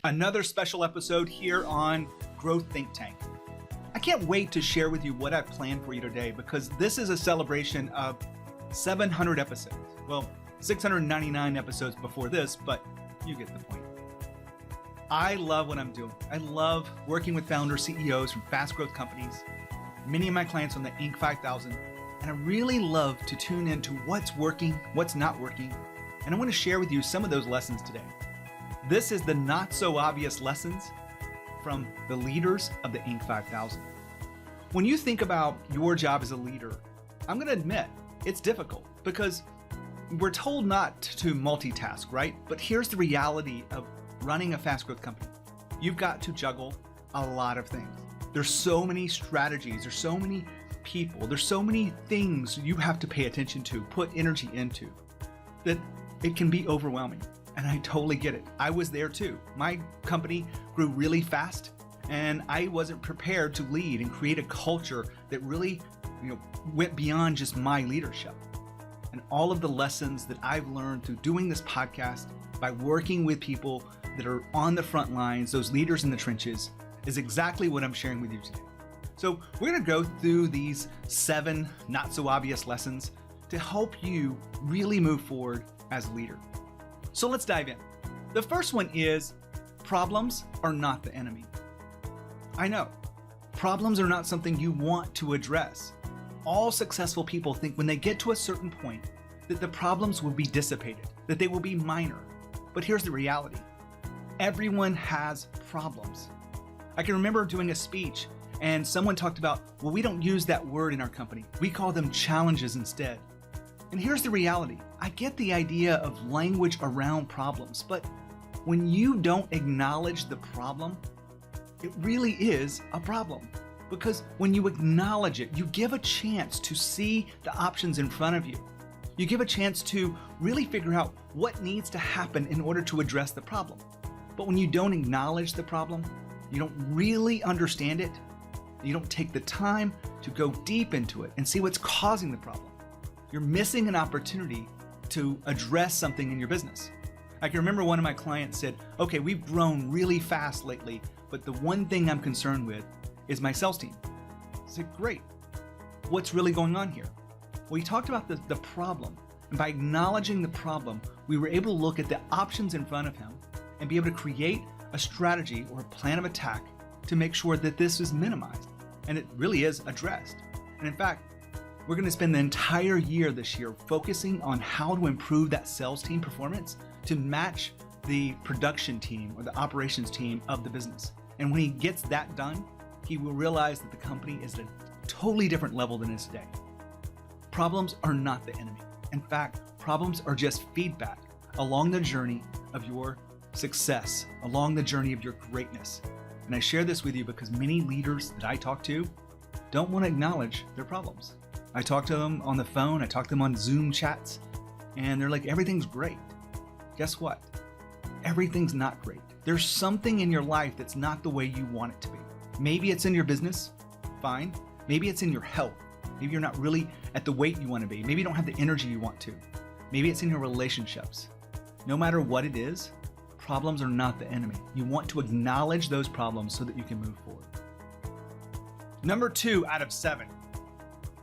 Another special episode here on Growth Think Tank. I can't wait to share with you what I've planned for you today because this is a celebration of 700 episodes. Well, 699 episodes before this, but you get the point. I love what I'm doing. I love working with founders, CEOs from fast growth companies, many of my clients on the Inc. 5000, and I really love to tune into what's working, what's not working, and I want to share with you some of those lessons today. This is the not so obvious lessons from the leaders of the Inc. 5000. When you think about your job as a leader, I'm going to admit it's difficult because we're told not to multitask, right? But here's the reality of running a fast growth company. You've got to juggle a lot of things. There's so many strategies, there's so many people, there's so many things you have to pay attention to, put energy into, that it can be overwhelming. And I totally get it. I was there too. My company grew really fast and I wasn't prepared to lead and create a culture that really, went beyond just my leadership. And all of the lessons that I've learned through doing this podcast, by working with people that are on the front lines, those leaders in the trenches, is exactly what I'm sharing with you today. So we're going to go through these 7 not so obvious lessons to help you really move forward as a leader. So let's dive in. The first one is problems are not the enemy. I know, problems are not something you want to address. All successful people think when they get to a certain point that the problems will be dissipated, that they will be minor. But here's the reality. Everyone has problems. I can remember doing a speech and someone talked about, well, we don't use that word in our company. We call them challenges instead. And here's the reality. I get the idea of language around problems, but when you don't acknowledge the problem, it really is a problem. Because when you acknowledge it, you give a chance to see the options in front of you. You give a chance to really figure out what needs to happen in order to address the problem. But when you don't acknowledge the problem, you don't really understand it, you don't take the time to go deep into it and see what's causing the problem, you're missing an opportunity to address something in your business. I can remember one of my clients said, okay, we've grown really fast lately, but the one thing I'm concerned with is my sales team. I said, great. What's really going on here? Well, he talked about the problem, and by acknowledging the problem, we were able to look at the options in front of him and be able to create a strategy or a plan of attack to make sure that this is minimized and it really is addressed. And in fact, we're going to spend the entire year this year focusing on how to improve that sales team performance to match the production team or the operations team of the business. And when he gets that done, he will realize that the company is at a totally different level than it is today. Problems are not the enemy. In fact, problems are just feedback along the journey of your success, along the journey of your greatness. And I share this with you because many leaders that I talk to don't want to acknowledge their problems. I talk to them on the phone, I talk to them on Zoom chats, and they're like, everything's great. Guess what? Everything's not great. There's something in your life that's not the way you want it to be. Maybe it's in your business, fine. Maybe it's in your health. Maybe you're not really at the weight you want to be. Maybe you don't have the energy you want to. Maybe it's in your relationships. No matter what it is, problems are not the enemy. You want to acknowledge those problems so that you can move forward. Number 2 out of 7,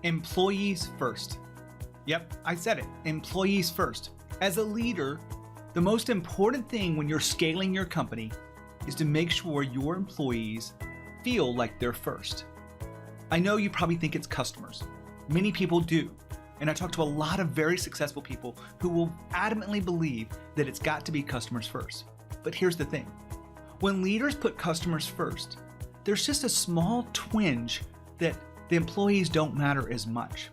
employees first. Yep, I said it, employees first. As a leader, the most important thing when you're scaling your company is to make sure your employees feel like they're first. I know you probably think it's customers. Many people do. And I talk to a lot of very successful people who will adamantly believe that it's got to be customers first. But here's the thing. When leaders put customers first, there's just a small twinge that the employees don't matter as much.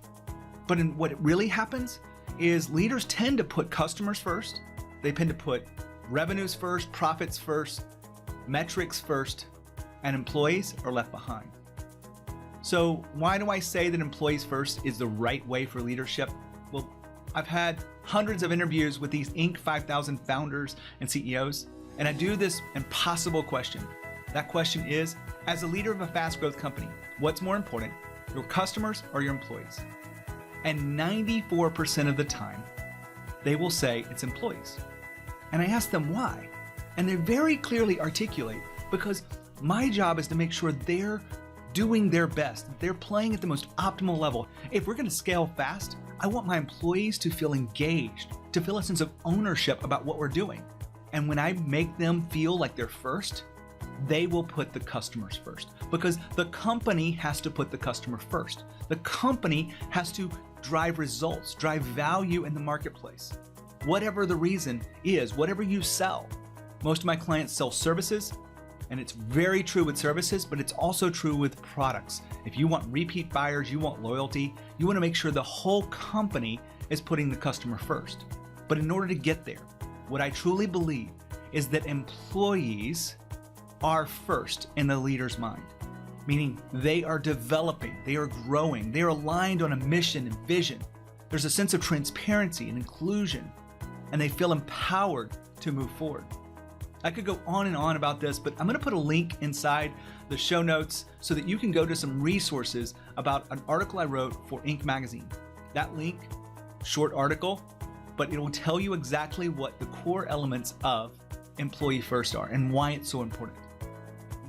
But what really happens is leaders tend to put customers first. They tend to put revenues first, profits first, metrics first, and employees are left behind. So why do I say that employees first is the right way for leadership? Well, I've had hundreds of interviews with these Inc. 5000 founders and CEOs, and I do this impossible question. That question is, as a leader of a fast growth company, what's more important, your customers or your employees? And 94% of the time, they will say it's employees. And I ask them why. And they very clearly articulate, because my job is to make sure they're doing their best, they're playing at the most optimal level. If we're going to scale fast, I want my employees to feel engaged, to feel a sense of ownership about what we're doing. And when I make them feel like they're first, they will put the customers first, because the company has to put the customer first. The company has to drive results, drive value in the marketplace. Whatever the reason is, whatever you sell. Most of my clients sell services, and it's very true with services, but it's also true with products. If you want repeat buyers, you want loyalty, you want to make sure the whole company is putting the customer first. But in order to get there, what I truly believe is that employees are first in the leader's mind, meaning they are developing, they are growing, they are aligned on a mission and vision. There's a sense of transparency and inclusion, and they feel empowered to move forward. I could go on and on about this, but I'm going to put a link inside the show notes so that you can go to some resources about an article I wrote for Inc. magazine. That link, short article, but it will tell you exactly what the core elements of employee first are and why it's so important.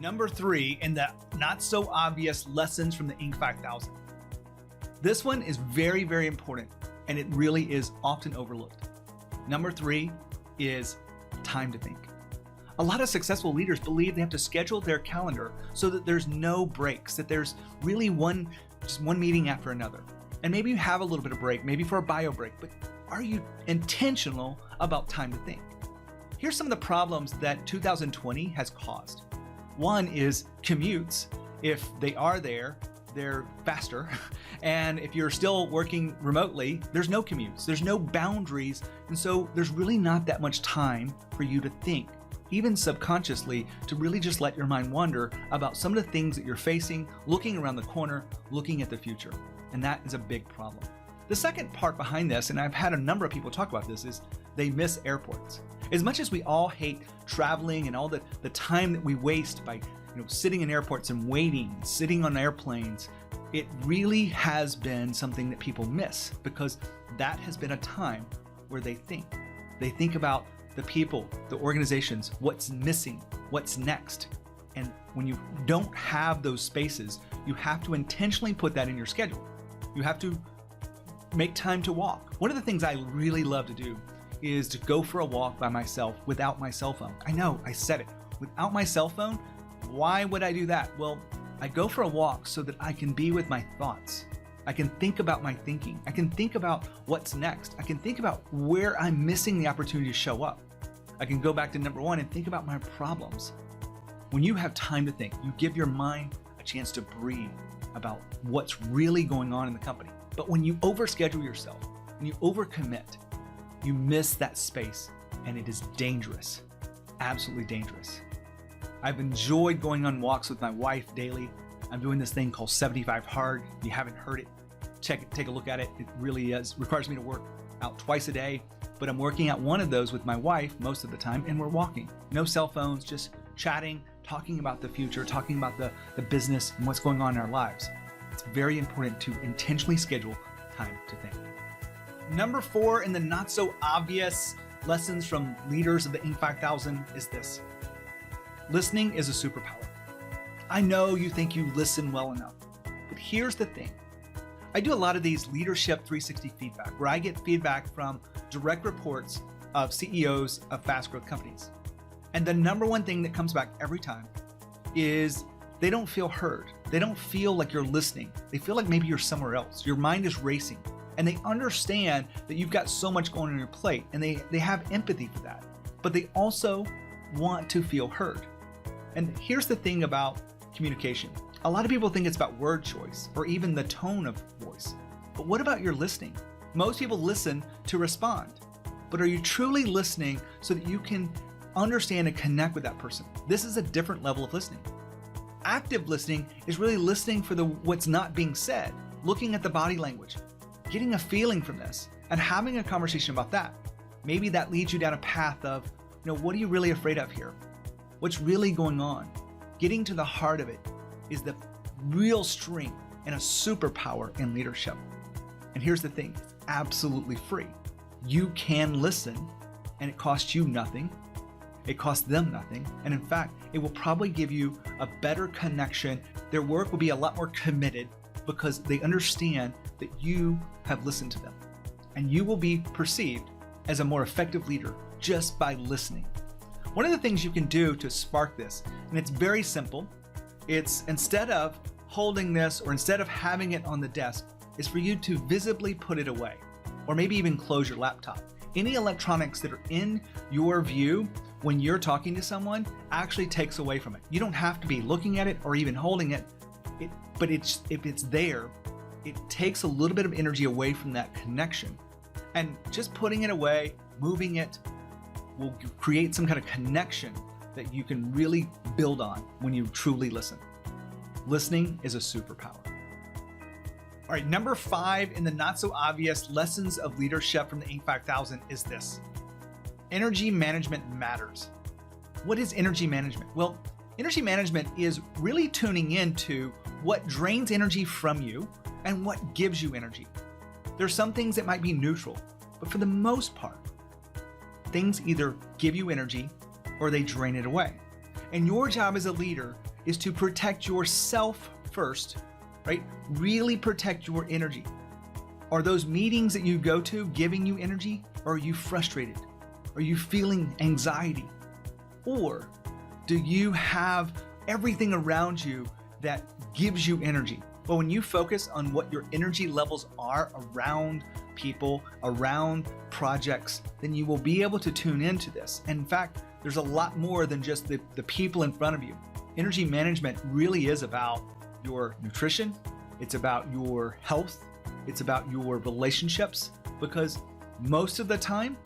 Number 3 in the not so obvious lessons from the Inc. 5000. This one is very, very important, and it really is often overlooked. Number 3 is time to think. A lot of successful leaders believe they have to schedule their calendar so that there's no breaks, that there's really just one meeting after another. And maybe you have a little bit of break, maybe for a bio break, but are you intentional about time to think? Here's some of the problems that 2020 has caused. One is commutes. If they are there, they're faster. And if you're still working remotely, there's no commutes, there's no boundaries. And so there's really not that much time for you to think, even subconsciously, to really just let your mind wander about some of the things that you're facing, looking around the corner, looking at the future. And that is a big problem. The second part behind this, and I've had a number of people talk about this, is they miss airports. As much as we all hate traveling and all the time that we waste by sitting in airports and waiting, sitting on airplanes, it really has been something that people miss, because that has been a time where they think. They think about the people, the organizations, what's missing, what's next. And when you don't have those spaces, you have to intentionally put that in your schedule. You have to make time to walk. One of the things I really love to do is to go for a walk by myself without my cell phone. I know, I said it. Without my cell phone, why would I do that? Well, I go for a walk so that I can be with my thoughts. I can think about my thinking. I can think about what's next. I can think about where I'm missing the opportunity to show up. I can go back to number 1 and think about my problems. When you have time to think, you give your mind a chance to breathe about what's really going on in the company. But when you overschedule yourself, when you overcommit, you miss that space, and it is dangerous, absolutely dangerous. I've enjoyed going on walks with my wife daily. I'm doing this thing called 75 Hard. If you haven't heard it, take a look at it. It really requires me to work out twice a day, but I'm working out one of those with my wife most of the time, and we're walking. No cell phones, just chatting, talking about the future, talking about the business and what's going on in our lives. It's very important to intentionally schedule time to think. Number 4 in the not so obvious lessons from leaders of the Inc. 5000 is this. Listening is a superpower. I know you think you listen well enough, but here's the thing. I do a lot of these leadership 360 feedback, where I get feedback from direct reports of CEOs of fast growth companies. And the number one thing that comes back every time is they don't feel heard. They don't feel like you're listening. They feel like maybe you're somewhere else. Your mind is racing. And they understand that you've got so much going on your plate, and they have empathy for that. But they also want to feel heard. And here's the thing about communication. A lot of people think it's about word choice or even the tone of voice. But what about your listening? Most people listen to respond. But are you truly listening so that you can understand and connect with that person? This is a different level of listening. Active listening is really listening for what's not being said, looking at the body language, getting a feeling from this, and having a conversation about that. Maybe that leads you down a path of, what are you really afraid of here? What's really going on? Getting to the heart of it is the real strength and a superpower in leadership. And here's the thing, it's absolutely free. You can listen, and it costs you nothing. It costs them nothing. And in fact, it will probably give you a better connection. Their work will be a lot more committed because they understand that you have listened to them. And you will be perceived as a more effective leader just by listening. One of the things you can do to spark this, and it's very simple, it's instead of holding this or instead of having it on the desk, is for you to visibly put it away, or maybe even close your laptop. Any electronics that are in your view when you're talking to someone actually takes away from it. You don't have to be looking at it or even holding it, but if it's there, it takes a little bit of energy away from that connection. And just putting it away, moving it, will create some kind of connection that you can really build on when you truly listen. Listening is a superpower. All right, number 5 in the not so obvious lessons of leadership from the Inc. 5000 is this. Energy management matters. What is energy management? Well, energy management is really tuning into what drains energy from you and what gives you energy. There's some things that might be neutral, but for the most part, things either give you energy or they drain it away. And your job as a leader is to protect yourself first, right? Really protect your energy. Are those meetings that you go to giving you energy? Or are you frustrated? Are you feeling anxiety? Or do you have everything around you that gives you energy? Well, when you focus on what your energy levels are around people, around projects, then you will be able to tune into this. And in fact, there's a lot more than just the people in front of you. Energy management really is about your nutrition. It's about your health. It's about your relationships, because most of the time,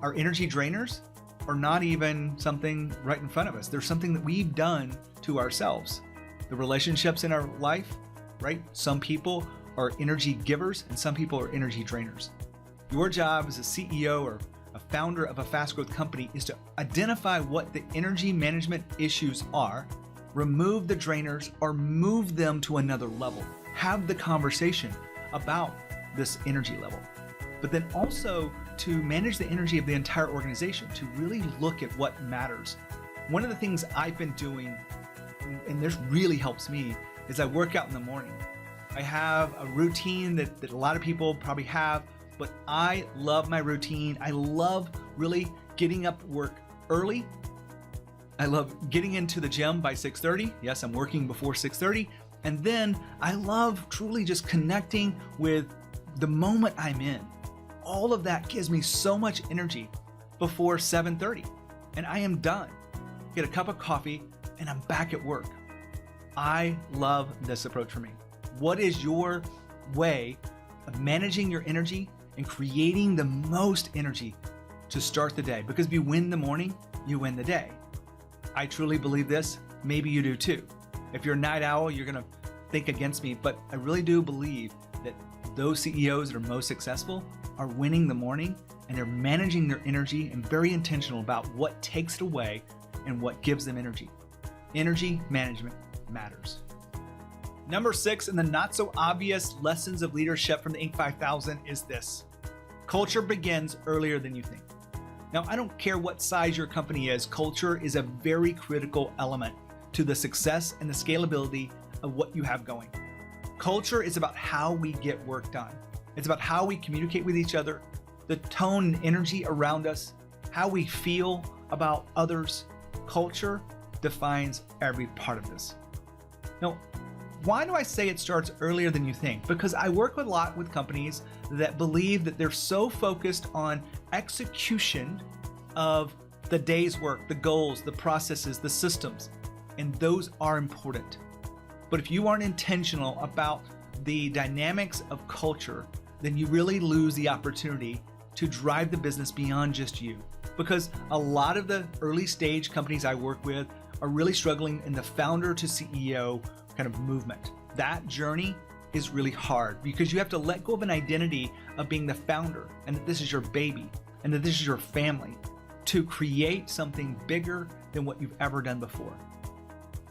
our energy drainers are not even something right in front of us. They're something that we've done to ourselves. The relationships in our life, right? Some people are energy givers and some people are energy drainers. Your job as a CEO or a founder of a fast growth company is to identify what the energy management issues are, remove the drainers, or move them to another level. Have the conversation about this energy level. But then also to manage the energy of the entire organization, to really look at what matters. One of the things I've been doing, and this really helps me, is I work out in the morning. I have a routine that a lot of people probably have, but I love my routine. I love really getting up to work early. I love getting into the gym by 6:30. Yes, I'm working before 6:30. And then I love truly just connecting with the moment I'm in. All of that gives me so much energy before 7:30. And I am done. Get a cup of coffee and I'm back at work. I love this approach for me. What is your way of managing your energy and creating the most energy to start the day? Because if you win the morning, you win the day. I truly believe this. Maybe you do too. If you're a night owl, you're going to think against me, but I really do believe that those CEOs that are most successful are winning the morning and they're managing their energy and very intentional about what takes it away and what gives them energy. Energy management matters. Number 6 in the not so obvious lessons of leadership from the Inc. 5000 is this. Culture begins earlier than you think. Now, I don't care what size your company is, culture is a very critical element to the success and the scalability of what you have going. Culture is about how we get work done. It's about how we communicate with each other, the tone and energy around us, how we feel about others. Culture defines every part of this. Now, why do I say it starts earlier than you think? Because I work a lot with companies that believe that they're so focused on execution of the day's work, the goals, the processes, the systems, and those are important. But if you aren't intentional about the dynamics of culture, then you really lose the opportunity to drive the business beyond just you. Because a lot of the early stage companies I work with are really struggling in the founder to CEO kind of movement. That journey is really hard because you have to let go of an identity of being the founder and that this is your baby and that this is your family to create something bigger than what you've ever done before.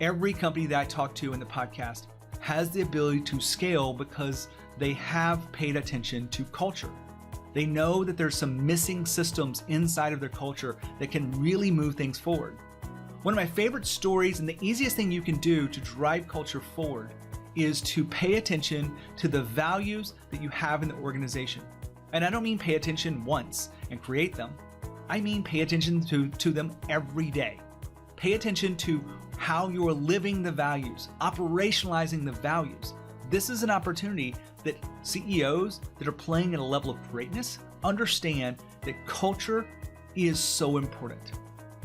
Every company that I talk to in the podcast has the ability to scale because they have paid attention to culture. They know that there's some missing systems inside of their culture that can really move things forward. One of my favorite stories and the easiest thing you can do to drive culture forward is to pay attention to the values that you have in the organization. And I don't mean pay attention once and create them. I mean pay attention to them every day. Pay attention to how you're living the values, operationalizing the values. This is an opportunity that CEOs that are playing at a level of greatness understand that culture is so important.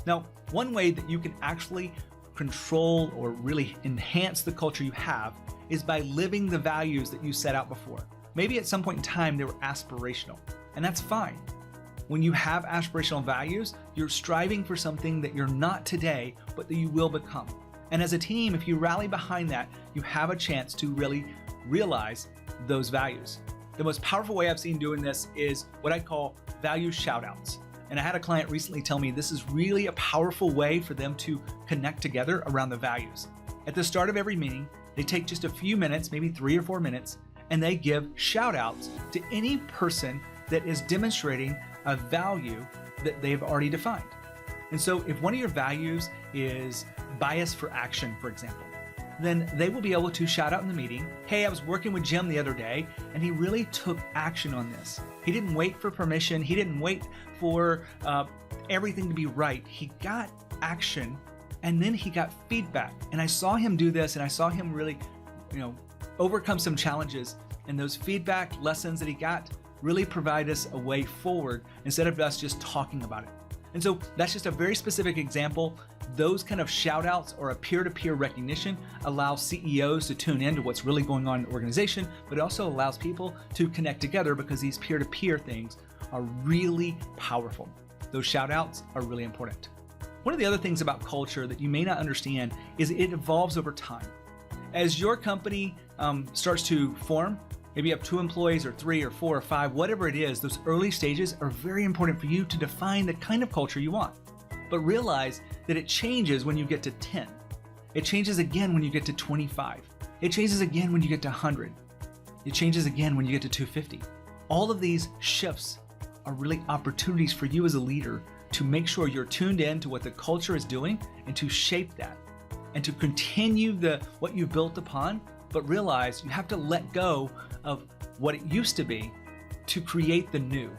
Now, one way that you can actually control or really enhance the culture you have is by living the values that you set out before. Maybe at some point in time they were aspirational, and that's fine. When you have aspirational values, you're striving for something that you're not today, but that you will become. And as a team, if you rally behind that, you have a chance to really realize those values. The most powerful way I've seen doing this is what I call value shout-outs. And I had a client recently tell me this is really a powerful way for them to connect together around the values. At the start of every meeting, they take just a few minutes, maybe 3 or 4 minutes, and they give shout-outs to any person that is demonstrating a value that they've already defined. And so if one of your values is bias for action, for example, then they will be able to shout out in the meeting, hey, I was working with Jim the other day, and he really took action on this. He didn't wait for permission. He didn't wait for everything to be right. He got action, and then he got feedback. And I saw him do this, and I saw him really, overcome some challenges. And those feedback lessons that he got really provide us a way forward instead of us just talking about it. And so that's just a very specific example. Those kind of shout outs or a peer-to-peer recognition allow CEOs to tune into what's really going on in the organization, but it also allows people to connect together because these peer-to-peer things are really powerful. Those shout outs are really important. One of the other things about culture that you may not understand is it evolves over time. As your company starts to form, maybe you have 2 employees or 3 or 4 or 5, whatever it is, those early stages are very important for you to define the kind of culture you want. But realize that it changes when you get to 10. It changes again when you get to 25. It changes again when you get to 100. It changes again when you get to 250. All of these shifts are really opportunities for you as a leader to make sure you're tuned in to what the culture is doing and to shape that and to continue what you built upon, but realize you have to let go of what it used to be to create the new.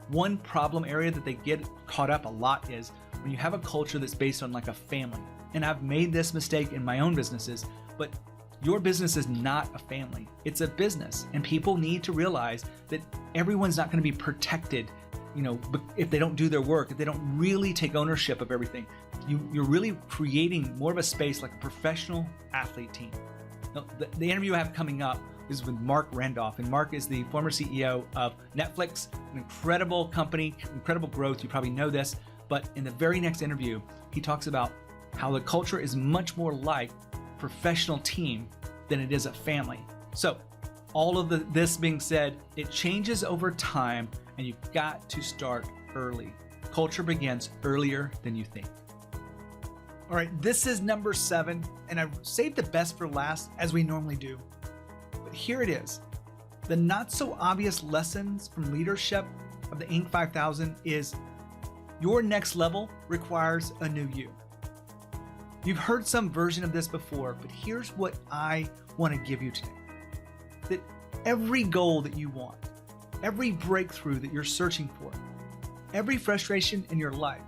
One problem area that they get caught up a lot is when you have a culture that's based on like a family. And I've made this mistake in my own businesses, but your business is not a family. It's a business, and people need to realize that everyone's not going to be protected, if they don't do their work, if they don't really take ownership of everything. You're really creating more of a space like a professional athlete team. Now, the interview I have coming up is with Mark Randolph, and Mark is the former CEO of Netflix, an incredible company, incredible growth. You probably know this, but in the very next interview, he talks about how the culture is much more like a professional team than it is a family. So all of this being said, it changes over time, and you've got to start early. Culture begins earlier than you think. All right, this is number 7, and I've saved the best for last, as we normally do. But here it is. The not so obvious lessons from leadership of the Inc. 5000 is your next level requires a new you. You've heard some version of this before, but here's what I want to give you today. That every goal that you want, every breakthrough that you're searching for, every frustration in your life,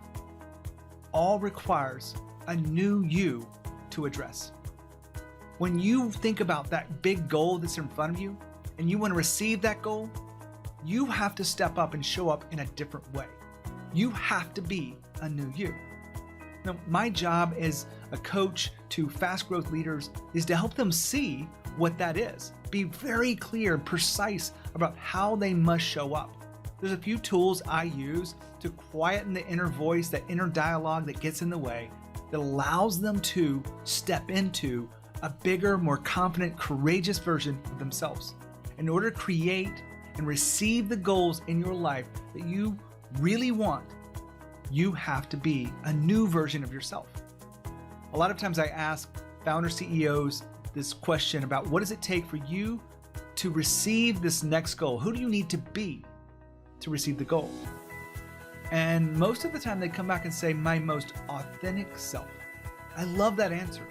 all requires a new you to address. When you think about that big goal that's in front of you and you want to receive that goal, you have to step up and show up in a different way. You have to be a new you. Now, my job as a coach to fast growth leaders is to help them see what that is. Be very clear and precise about how they must show up. There's a few tools I use to quieten the inner voice, that inner dialogue that gets in the way, that allows them to step into a bigger, more confident, courageous version of themselves. In order to create and receive the goals in your life that you really want, you have to be a new version of yourself. A lot of times I ask founder CEOs this question about what does it take for you to receive this next goal? Who do you need to be? to receive the goal. And most of the time they come back and say, my most authentic self. I love that answer.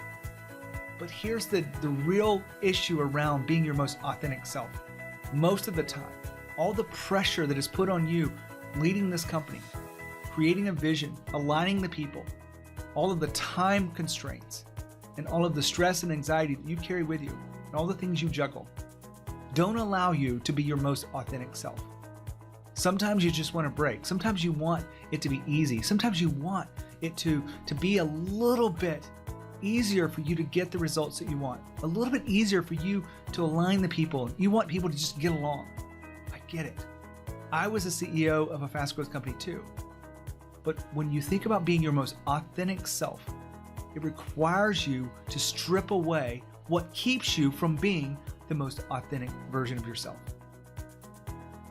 But here's the real issue around being your most authentic self. Most of the time, all the pressure that is put on you leading this company, creating a vision, aligning the people, all of the time constraints, and all of the stress and anxiety that you carry with you, and all the things you juggle, don't allow you to be your most authentic self. Sometimes you just want to break. Sometimes you want it to be easy. Sometimes you want it to be a little bit easier for you to get the results that you want, a little bit easier for you to align the people. You want people to just get along. I get it. I was a CEO of a fast growth company too. But when you think about being your most authentic self, it requires you to strip away what keeps you from being the most authentic version of yourself.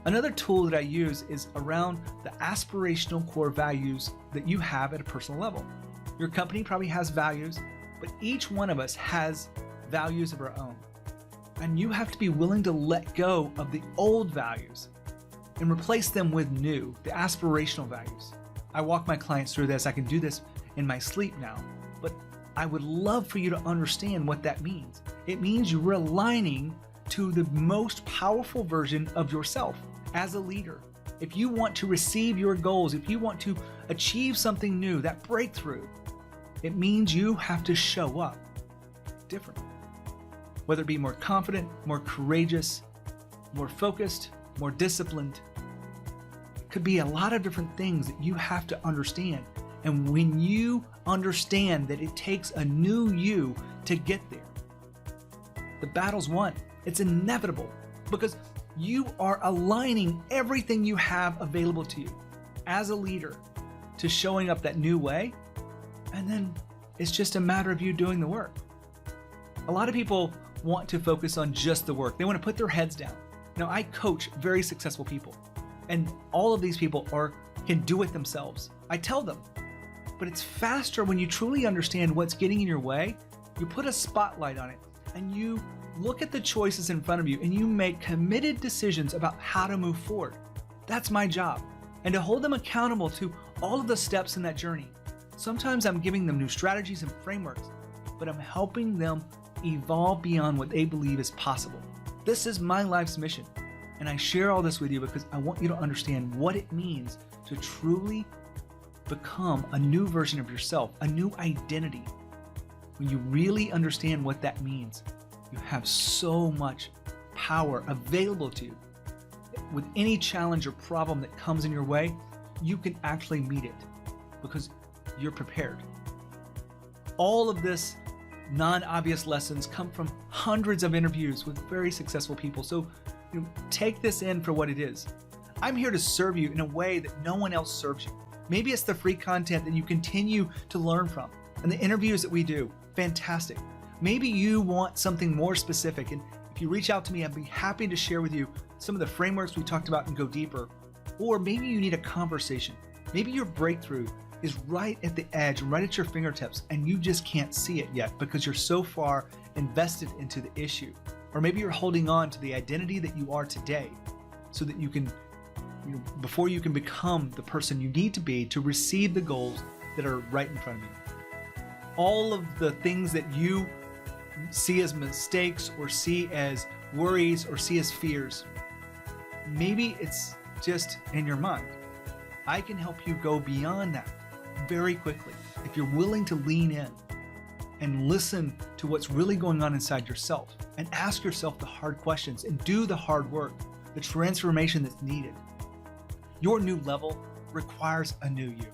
Another tool that I use is around the aspirational core values that you have at a personal level. Your company probably has values, but each one of us has values of our own. And you have to be willing to let go of the old values and replace them with new, the aspirational values. I walk my clients through this. I can do this in my sleep now, but I would love for you to understand what that means. It means you're aligning to the most powerful version of yourself as a leader. If you want to receive your goals, if you want to achieve something new, that breakthrough, it means you have to show up differently. Whether it be more confident, more courageous, more focused, more disciplined. It could be a lot of different things that you have to understand. And when you understand that it takes a new you to get there, the battle's won. It's inevitable because you are aligning everything you have available to you as a leader to showing up that new way. And then it's just a matter of you doing the work. A lot of people want to focus on just the work. They want to put their heads down. Now, I coach very successful people, and all of these people can do it themselves. I tell them, but it's faster when you truly understand what's getting in your way. You put a spotlight on it, and you look at the choices in front of you, and you make committed decisions about how to move forward. That's my job, and to hold them accountable to all of the steps in that journey. Sometimes I'm giving them new strategies and frameworks, but I'm helping them evolve beyond what they believe is possible. This is my life's mission, and I share all this with you because I want you to understand what it means to truly become a new version of yourself, a new identity. When you really understand what that means, you have so much power available to you. With any challenge or problem that comes in your way, you can actually meet it because you're prepared. All of this non-obvious lessons come from hundreds of interviews with very successful people. So take this in for what it is. I'm here to serve you in a way that no one else serves you. Maybe it's the free content that you continue to learn from and the interviews that we do. Fantastic. Maybe you want something more specific, and if you reach out to me, I'd be happy to share with you some of the frameworks we talked about and go deeper. Or maybe you need a conversation. Maybe your breakthrough is right at the edge, right at your fingertips, and you just can't see it yet because you're so far invested into the issue. Or maybe you're holding on to the identity that you are today so that you can, before you can become the person you need to be to receive the goals that are right in front of you. All of the things that you see as mistakes or see as worries or see as fears, maybe it's just in your mind. I can help you go beyond that very quickly if you're willing to lean in and listen to what's really going on inside yourself and ask yourself the hard questions and do the hard work, the transformation that's needed. Your new level requires a new you.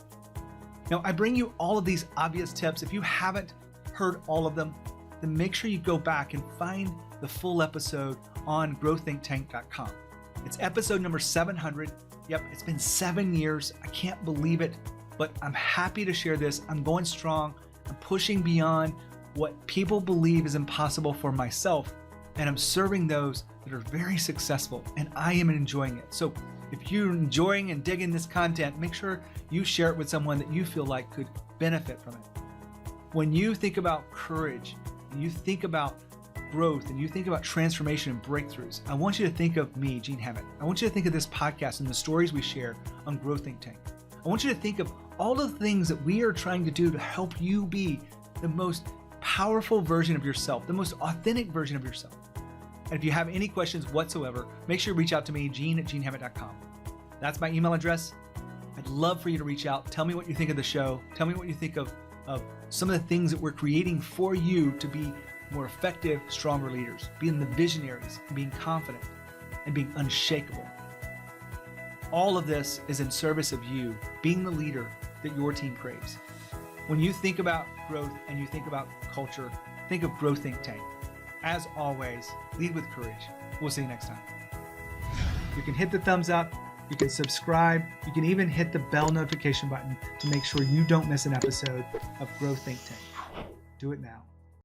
Now, I bring you all of these obvious tips. If you haven't heard all of them, then make sure you go back and find the full episode on growthinktank.com. It's episode number 700. Yep, it's been 7 years. I can't believe it, but I'm happy to share this. I'm going strong. I'm pushing beyond what people believe is impossible for myself, and I'm serving those that are very successful, and I am enjoying it. So if you're enjoying and digging this content, make sure you share it with someone that you feel like could benefit from it. When you think about courage, and you think about growth and you think about transformation and breakthroughs, I want you to think of me, Gene Hammett. I want you to think of this podcast and the stories we share on Growth Think Tank. I want you to think of all the things that we are trying to do to help you be the most powerful version of yourself, the most authentic version of yourself. And if you have any questions whatsoever, make sure to reach out to me, gene@genehammett.com. That's my email address. I'd love for you to reach out. Tell me what you think of the show. Tell me what you think of some of the things that we're creating for you to be more effective, stronger leaders, being the visionaries, being confident, and being unshakable. All of this is in service of you being the leader that your team craves. When you think about growth and you think about culture, think of Growth Think Tank. As always, lead with courage. We'll see you next time. You can hit the thumbs up, you can subscribe, you can even hit the bell notification button to make sure you don't miss an episode of Growth Think Tank. Do it now.